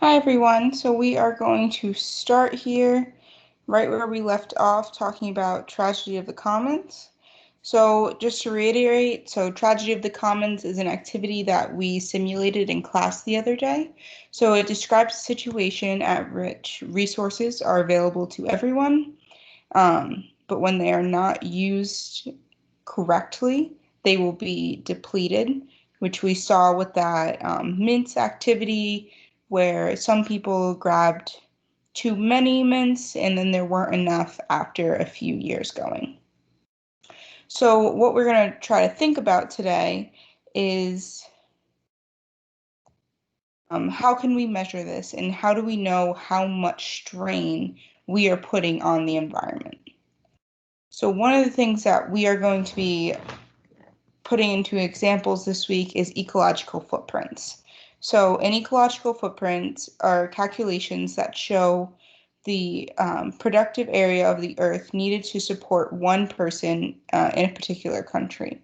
Hi everyone, so we are going to start here right where we left off talking about Tragedy of the Commons. So just to reiterate, Tragedy of the Commons is an activity that we simulated in class the other day. So it describes a situation at which resources are available to everyone, but when they are not used correctly, they will be depleted, which we saw with that mints activity where some people grabbed too many mints and then there weren't enough after a few years going. So, what we're going to try to think about today is how can we measure this and how do we know how much strain we are putting on the environment? So, one of the things that we are going to be putting into examples this week is ecological footprints. So, an ecological footprint are calculations that show the productive area of the earth needed to support one person in a particular country.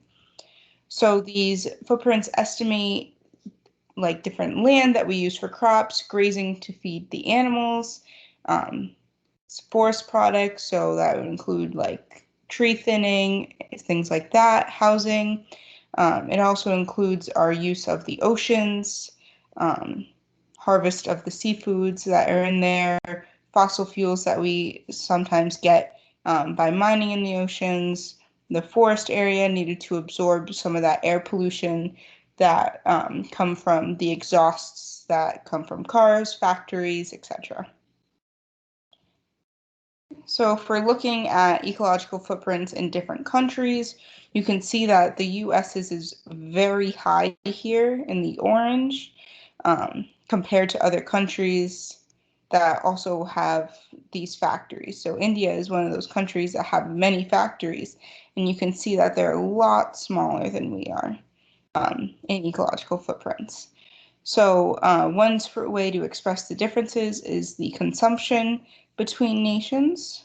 So, these footprints estimate like different land that we use for crops, grazing to feed the animals, um, forest products, so that would include like tree thinning, things like that, housing. It also includes our use of the oceans, um, harvest of the seafoods that are in there, fossil fuels that we sometimes get by mining in the oceans, the forest area needed to absorb some of that air pollution that come from the exhausts that come from cars, factories, etc. So if we're looking at ecological footprints in different countries, you can see that the US's is very high here in the orange compared to other countries that also have these factories. So India is one of those countries that have many factories, and you can see that they're a lot smaller than we are in ecological footprints. So one way to express the differences is the consumption between nations.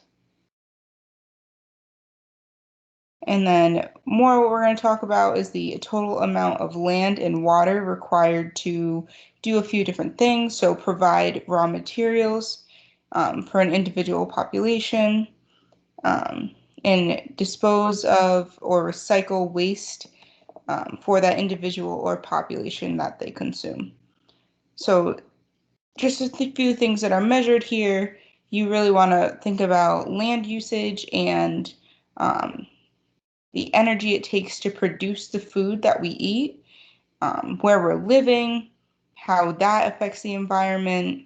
And then more what we're going to talk about is the total amount of land and water required to do a few different things. So provide raw materials for an individual population um, and dispose of or recycle waste for that individual or population that they consume. So just a few things that are measured here. You really want to think about land usage and the energy it takes to produce the food that we eat, where we're living, how that affects the environment,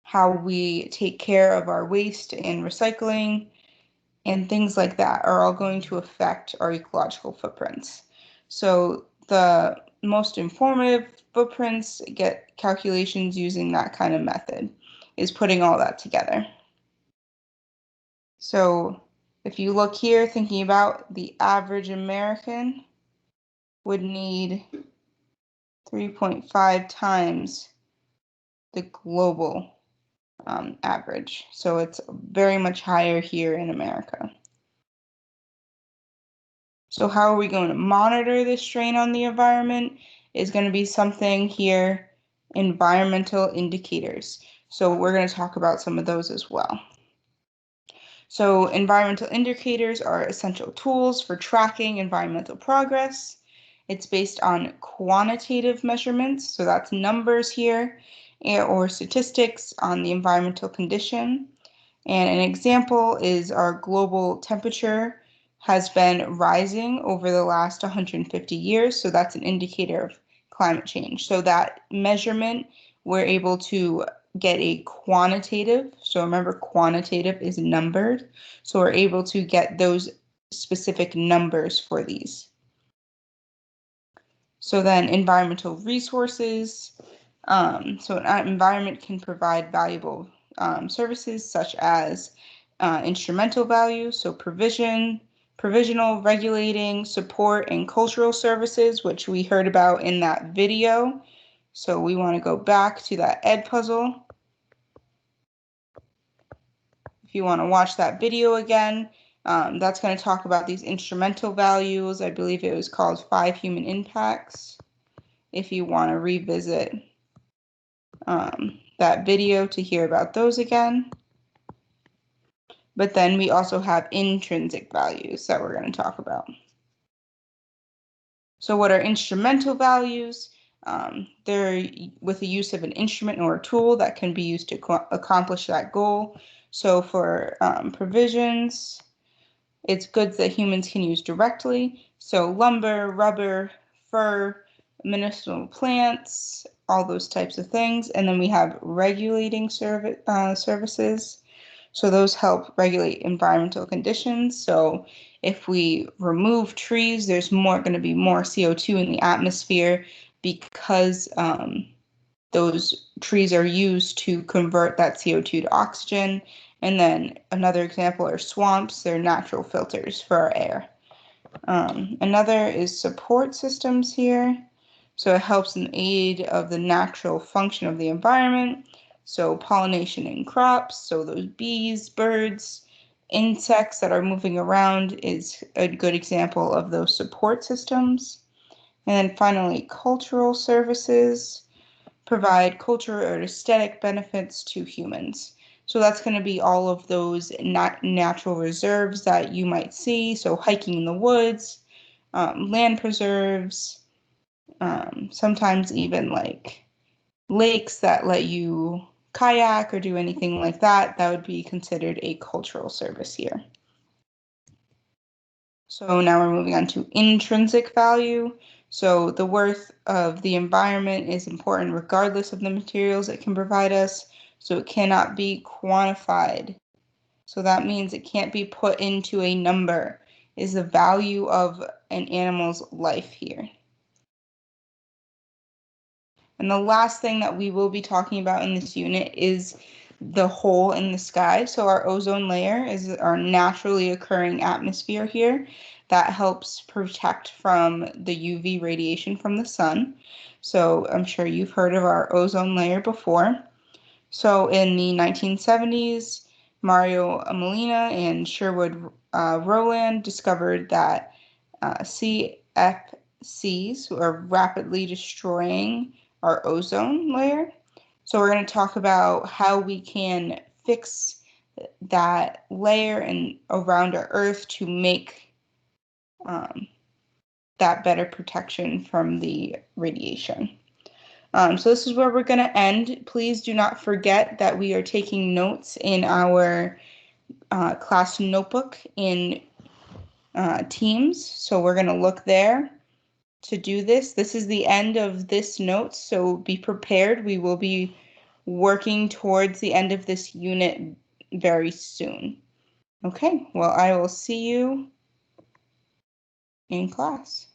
how we take care of our waste and recycling, and things like that are all going to affect our ecological footprints. So the most informative footprints get calculations using that kind of method, is putting all that together. So if you look here, thinking about the average American would need 3.5 times the global average. So it's very much higher here in America. So how are we going to monitor this strain on the environment is going to be something here, environmental indicators. So we're going to talk about some of those as well. So environmental indicators are essential tools for tracking environmental progress. It's based on quantitative measurements, so that's numbers here, or statistics on the environmental condition. And an example is our global temperature has been rising over the last 150 years, so that's an indicator of climate change. So that measurement, we're able to get a quantitative. So remember, quantitative is numbered. So we're able to get those specific numbers for these. So then environmental resources. So an environment can provide valuable services such as instrumental value, so provisional, regulating, support, and cultural services, which we heard about in that video. So we want to go back to that Edpuzzle. If you want to watch that video again, that's going to talk about these instrumental values. I believe it was called 5 Human Impacts. If you want to revisit that video to hear about those again. But then we also have intrinsic values that we're going to talk about. So what are instrumental values? They're with the use of an instrument or a tool that can be used to accomplish that goal. So for provisions, it's goods that humans can use directly. So lumber, rubber, fur, medicinal plants, all those types of things. And then we have regulating services. So those help regulate environmental conditions. So if we remove trees, there's going to be more CO2 in the atmosphere because those trees are used to convert that CO2 to oxygen. And then another example are swamps. They're natural filters for our air. Another is support systems here. So it helps in aid of the natural function of the environment. So pollination in crops, so those bees, birds, insects that are moving around is a good example of those support systems. And then finally, cultural services provide cultural or aesthetic benefits to humans. So that's going to be all of those natural reserves that you might see. So hiking in the woods, land preserves, sometimes even like lakes that let you kayak or do anything like that. That would be considered a cultural service here. So now we're moving on to intrinsic value. So the worth of the environment is important regardless of the materials it can provide us. So it cannot be quantified. So that means it can't be put into a number, is the value of an animal's life here. And the last thing that we will be talking about in this unit is the hole in the sky. So our ozone layer is our naturally occurring atmosphere here that helps protect from the UV radiation from the sun. So I'm sure you've heard of our ozone layer before. So in the 1970s, Mario Molina and Sherwood Rowland discovered that CFCs are rapidly destroying our ozone layer. So we're going to talk about how we can fix that layer and around our Earth to make that better protection from the radiation. So this is where we're going to end. Please do not forget that we are taking notes in our class notebook in Teams. So we're going to look there to do this. This is the end of this note, so be prepared. We will be working towards the end of this unit very soon. Okay, well, I will see you in class.